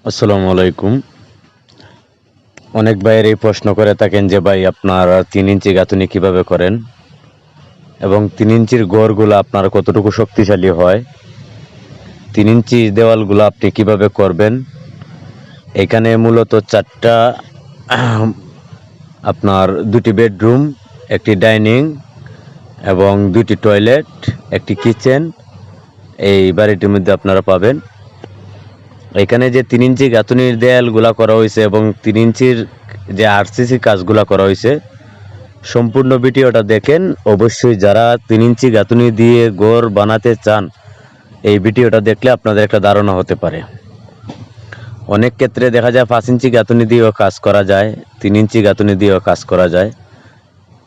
আসসালামু আলাইকুম। অনেক ভাইয়ের এই প্রশ্ন করে থাকেন যে ভাই আপনারা 3 ইঞ্চি গাঁথুনি কিভাবে করেন এবং 3 ইঞ্চির গড়গুলো আপনার কতটুকু শক্তিশালী হয়, 3 ইঞ্চি দেওয়ালগুলো আপনি কিভাবে করবেন। এখানে মূলত 4টা আপনার 2টি বেডরুম, একটি ডাইনিং এবং 2টি টয়লেট, একটি কিচেন এই বাড়িটির মধ্যে আপনারা পাবেন। এখানে যে 3 ইঞ্চি গাঁথুনির দেয়ালগুলা করা হয়েছে এবং 3 ইঞ্চির যে আরসিসি কাজগুলা করা হয়েছে, সম্পূর্ণ ভিডিওটা দেখেন। অবশ্যই যারা 3 ইঞ্চি গাঁথুনি দিয়ে ঘর বানাতে চান, এই ভিডিওটা দেখলে আপনাদের একটা ধারণা হতে পারে। অনেক ক্ষেত্রে দেখা যায় 5 ইঞ্চি গাঁথুনি দিয়েও কাজ করা যায়, 3 ইঞ্চি গাঁথুনি দিয়েও কাজ করা যায়।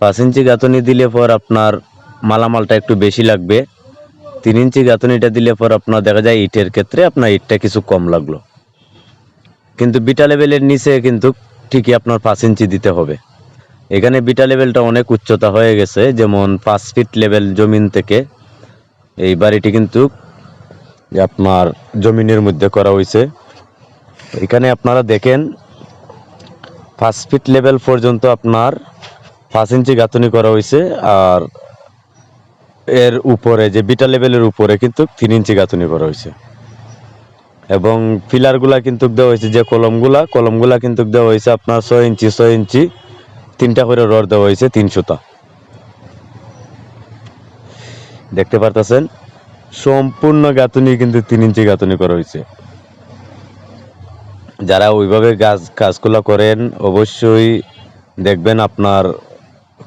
5 ইঞ্চি গাঁথুনি দিলে পর আপনার মালামালটা একটু বেশি লাগবে, 3 ইঞ্চি গাঁথুনিটা দিলে পর আপনার দেখা যায় ইটের ক্ষেত্রে আপনার ইটটা কিছু কম লাগলো, কিন্তু বিটা লেভেলের নিচে কিন্তু ঠিকই আপনার 5 ইঞ্চি দিতে হবে। এখানে বিটা লেভেলটা অনেক উচ্চতা হয়ে গেছে, যেমন 5 ফিট লেভেল জমিন থেকে এই বাড়িটি কিন্তু আপনার জমিনের মধ্যে করা হয়েছে। এখানে আপনারা দেখেন 5 ফিট লেভেল পর্যন্ত আপনার 5 ইঞ্চি গাঁথুনি করা হয়েছে, আর এর উপরে যে বিটা লেভেলের উপরে কিন্তু 3 ইঞ্চি গাঁথুনি করা হয়েছে। এবং পিলারগুলা কিন্তু দেওয়া হয়েছে, যে কলমগুলা কিন্তু দেওয়া হয়েছে আপনার 6 ইঞ্চি 6 ইঞ্চি 3টা করে রড দেওয়া হয়েছে, 3 সুতা। দেখতে পারতেছেন সম্পূর্ণ গাঁথুনি কিন্তু 3 ইঞ্চি গাঁথুনি করা হয়েছে। যারা ওইভাবে কাজগুলো করেন অবশ্যই দেখবেন আপনার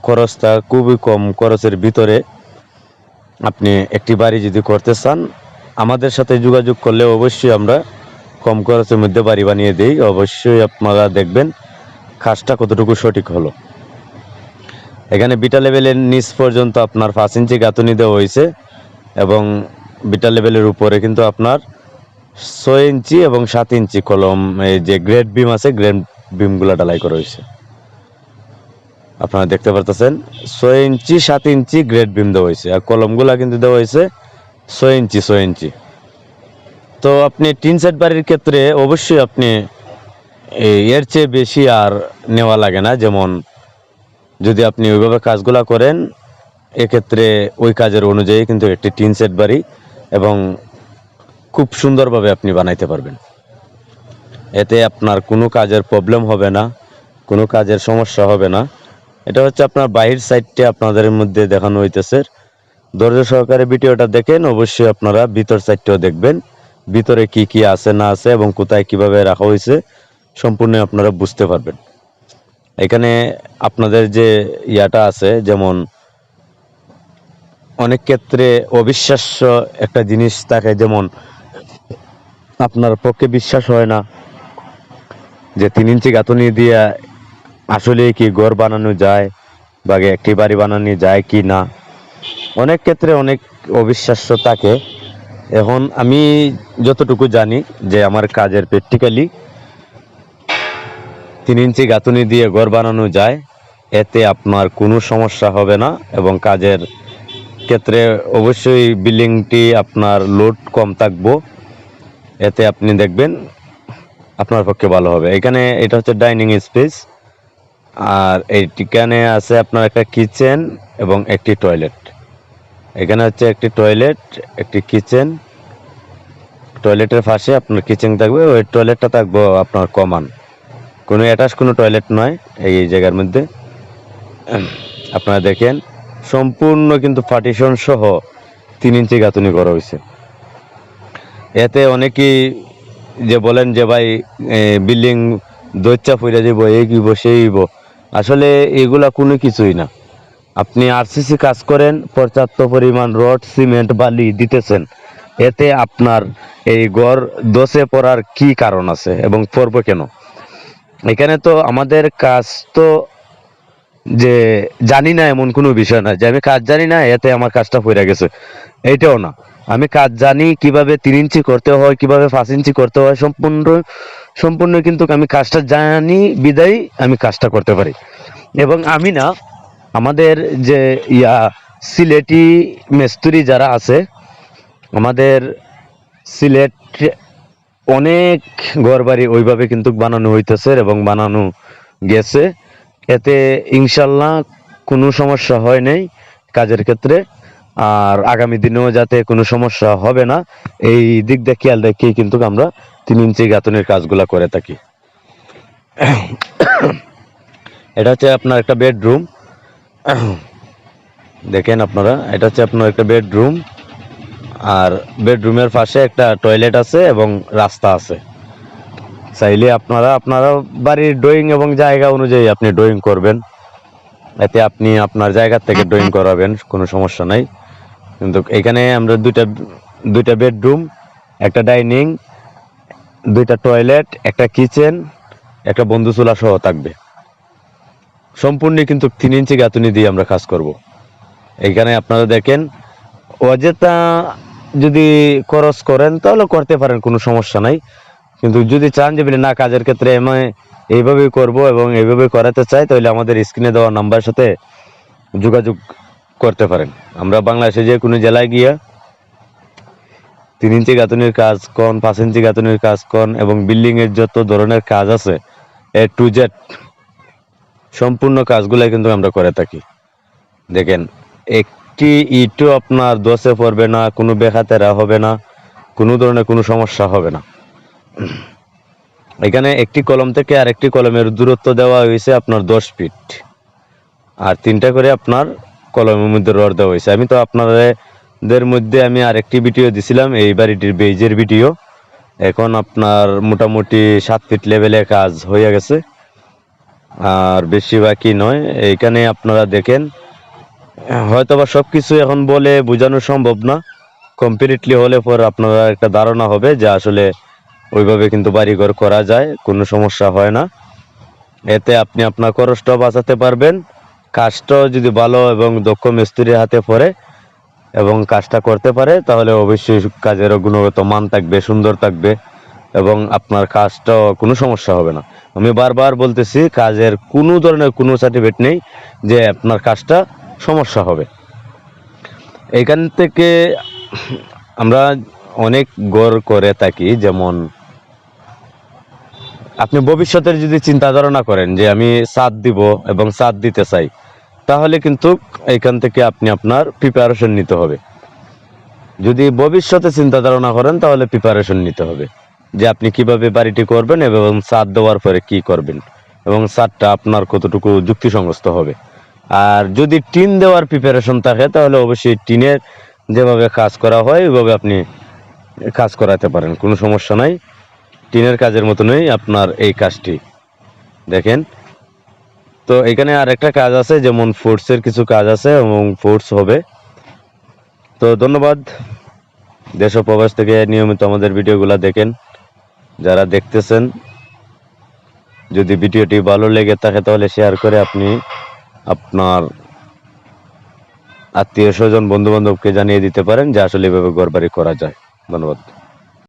খরচটা খুবই কম খরচের ভিতরে আপনি একটি বাড়ি যদি করতে চান, আমাদের সাথে যোগাযোগ করলে অবশ্যই আমরা কম খরচের মধ্যে বাড়ি বানিয়ে দিই। অবশ্যই আপনারা দেখবেন কাজটা কতটুকু সঠিক হলো। এখানে বিটা লেভেলের নিচ পর্যন্ত আপনার 5 ইঞ্চি গাঁথুনি দেওয়া হয়েছে এবং বিটা লেভেলের উপরে কিন্তু আপনার 6 ইঞ্চি এবং 7 ইঞ্চি কলম, এই যে গ্রেড বিম আছে, গ্রেড বিমগুলো ঢালাই করা হয়েছে। আপনারা দেখতে পারতেছেন 6 ইঞ্চি 7 ইঞ্চি গ্রেড বিম দেওয়া হয়েছে, আর কলমগুলা কিন্তু দেওয়া হয়েছে 6 ইঞ্চি 6 ইঞ্চি। তো আপনি টিন সেট বাড়ির ক্ষেত্রে অবশ্যই আপনি এর চেয়ে বেশি আর নেওয়া লাগে না। যেমন যদি আপনি ওইভাবে কাজগুলা করেন, এক্ষেত্রে ওই কাজের অনুযায়ী কিন্তু একটি টিন সেট বাড়ি এবং খুব সুন্দরভাবে আপনি বানাইতে পারবেন। এতে আপনার কোনো কাজের প্রবলেম হবে না, কোনো কাজের সমস্যা হবে না। এটা হচ্ছে আপনার বাহির সাইডটা আপনাদের মধ্যে দেখানো হইতেছে। ধৈর্য সহকারে ভিডিওটা দেখেন, অবশ্যই আপনারা ভিতর সাইডটাও দেখবেন, ভিতরে কি কি আছে না আছে এবং কোথায় কিভাবে রাখা হয়েছে সম্পূর্ণ আপনারা বুঝতে পারবেন। এখানে আপনাদের যে ইয়াটা আছে, যেমন অনেক ক্ষেত্রে অবিশ্বাস্য একটা জিনিস থাকে, যেমন আপনার পক্ষে বিশ্বাস হয় না যে 3 ইঞ্চি গাঁথুনি দিয়ে আসলে কি ঘর বানানো যায় বা একটি বাড়ি বানানো যায় কি না। অনেক ক্ষেত্রে অনেক অবিশ্বাস্য থাকে। এখন আমি যতটুকু জানি যে আমার কাজের প্র্যাকটিক্যালি 3 ইঞ্চি গাঁথুনি দিয়ে ঘর বানানো যায়, এতে আপনার কোনো সমস্যা হবে না এবং কাজের ক্ষেত্রে অবশ্যই বিল্ডিংটি আপনার লোড কম থাকবো, এতে আপনি দেখবেন আপনার পক্ষে ভালো হবে। এখানে এটা হচ্ছে ডাইনিং স্পেস, আর এইখানে আছে আপনার একটা কিচেন এবং একটি টয়লেট। এখানে হচ্ছে একটি টয়লেট, একটি কিচেন। টয়লেটের পাশে আপনার কিচেন থাকবে, ওই টয়লেটটা থাকবে আপনার কমান, কোনো অ্যাটাচ কোনো টয়লেট নয় এই জায়গার মধ্যে। আপনারা দেখেন সম্পূর্ণ কিন্তু পার্টিশন সহ 3 ইঞ্চি গাঁথুনি করা হয়েছে। এতে অনেকেই যে বলেন যে ভাই বিল্ডিং দইচা ফিরে যাব, এই কিব সেইব, আসলে এগুলা কোনো কিছুই না। আপনি আরসিসি কাজ করেন, পর্যাপ্ত পরিমাণ রড সিমেন্ট বালি দিতেছেন, এতে আপনার এই ঘর দোষে পড়ার কি কারণ আছে এবং পড়বো কেন? এখানে তো আমাদের কাজ তো যে জানি না এমন কোনো বিষয় না যে আমি কাজ জানি না এতে আমার কাজটা পড়ে গেছে, এইটাও না। আমি কাজ জানি কিভাবে 3 ইঞ্চি করতে হয়, কিভাবে 5 ইঞ্চি করতে হয়, সম্পূর্ণ সম্পূর্ণ কিন্তু আমি কাজটা জানি বিদায় আমি কাজটা করতে পারি। এবং আমি না, আমাদের যে সিলেটি মিস্ত্রি যারা আছে, আমাদের সিলেট অনেক ঘরবাড়ি ওইভাবে কিন্তু বানানো হইতেছে এবং বানানো গেছে। এতে ইনশাল্লাহ কোনো সমস্যা হয় নাই কাজের ক্ষেত্রে, আর আগামী দিনেও যাতে কোনো সমস্যা হবে না এই দিক দিয়ে খেয়াল রেখেই কিন্তু আমরা 3 ইঞ্চি গাঁথনির কাজগুলা করে থাকি। এটা হচ্ছে আপনার একটা বেডরুম, দেখেন আপনারা, এটা হচ্ছে আপনার একটা বেডরুম, আর বেডরুমের পাশে একটা টয়লেট আছে এবং রাস্তা আছে। চাইলে আপনারা বাড়ির ড্রয়িং এবং জায়গা অনুযায়ী আপনি ড্রয়িং করবেন, এতে আপনি আপনার জায়গা থেকে ড্রয়িং করাবেন, কোনো সমস্যা নাই। কিন্তু এখানে আমরা দুইটা বেডরুম, একটা ডাইনিং, দুইটা টয়লেট, একটা কিচেন, একটা বন্ধু চুলা সহ থাকবে। সম্পূর্ণ কিন্তু 3 ইঞ্চি গাঁথুনি দিয়ে আমরা কাজ করব। এইখানে আপনারা দেখেন, অযথা যদি খরচ করেন তাহলে করতে পারেন, কোনো সমস্যা নাই। কিন্তু যদি চান যে না কাজের ক্ষেত্রে আমি এইভাবেই করব এবং এইভাবে করাতে চাই, তাহলে আমাদের স্ক্রিনে দেওয়া নাম্বারের সাথে যোগাযোগ করতে পারেন। আমরা বাংলাদেশে যে কোনো জেলায় গিয়া 3 ইঞ্চি গাঁথনির কাজ কোন, 5 ইঞ্চি গাঁথনির কাজ কোন এবং বিল্ডিং এর যত ধরনের কাজ আছে A to Z সম্পূর্ণ কাজগুলাই কিন্তু আমরা করে থাকি। দেখেন, একটি ইটও আপনার দোষে পড়বে না, কোনো বেখাতেরা হবে না, কোনো ধরনের কোনো সমস্যা হবে না। এখানে একটি কলম থেকে আরেকটি কলমের দূরত্ব দেওয়া হয়েছে আপনার 10 ফিট, আর 3টা করে আপনার কলমের মধ্যে রড দেওয়া হয়েছে। আমি তো আপনাদের মধ্যে আমি আরেকটি ভিডিও দিছিলাম এই বাড়িটির বেজের ভিডিও। এখন আপনার মোটামুটি 7 ফিট লেভেলে কাজ হয়ে গেছে, আর বেশি বাকি নয়। এইখানে আপনারা দেখেন, হয়তোবা সবকিছু এখন বলে বোঝানো সম্ভব না, কমপ্লিটলি হলে পর আপনারা একটা ধারণা হবে যে আসলে ওইভাবে কিন্তু বাড়িঘর করা যায়, কোনো সমস্যা হয় না। এতে আপনি আপনার খরচটাও বাঁচাতে পারবেন, কাজটাও যদি ভালো এবং দক্ষ মিস্ত্রির হাতে পড়ে এবং কাজটা করতে পারে, তাহলে অবশ্যই কাজেরও গুণগত মান থাকবে, সুন্দর থাকবে এবং আপনার কাজটাও কোনো সমস্যা হবে না। আমি বারবার বলতেছি, কাজের কোনো ধরনের কোনো সার্টিফিকেট নেই যে আপনার কাজটা সমস্যা হবে। এখান থেকে আমরা অনেক ঘর করে থাকি, যেমন আপনি ভবিষ্যতের যদি চিন্তা ধারণা করেন যে আমি ছাদ দিব এবং ছাদ দিতে চাই, তাহলে কিন্তু এখান থেকে আপনি আপনার প্রিপারেশন নিতে হবে। যদি ভবিষ্যতে চিন্তা ধারণা করেন তাহলে প্রিপারেশন নিতে হবে যে আপনি কিভাবে বাড়িটি করবেন এবং ছাদ দেওয়ার পরে কি করবেন এবং ছাদটা আপনার কতটুকু যুক্তিসঙ্গত হবে। আর যদি টিন দেওয়ার প্রিপারেশন থাকে তাহলে অবশ্যই টিনের যেভাবে কাজ করা হয় ওইভাবে আপনি কাজ করাতে পারেন, কোনো সমস্যা নাই। টিনের কাজের মতনই আপনার এই কাজটি দেখেন। তো এখানে আর একটা কাজ আছে, যেমন ফোর্সের কিছু কাজ আছে এবং ফোর্স হবে। তো ধন্যবাদ, দেশ ও প্রবাস থেকে নিয়মিত আমাদের ভিডিওগুলো দেখেন। যারা দেখতেছেন, যদি ভিডিওটি ভালো লেগে থাকে তাহলে শেয়ার করে আপনি আপনার আত্মীয় স্বজন বন্ধু বান্ধবকে জানিয়ে দিতে পারেন যে আসলে এভাবে ঘরবাড়ি করা যায়। ধন্যবাদ।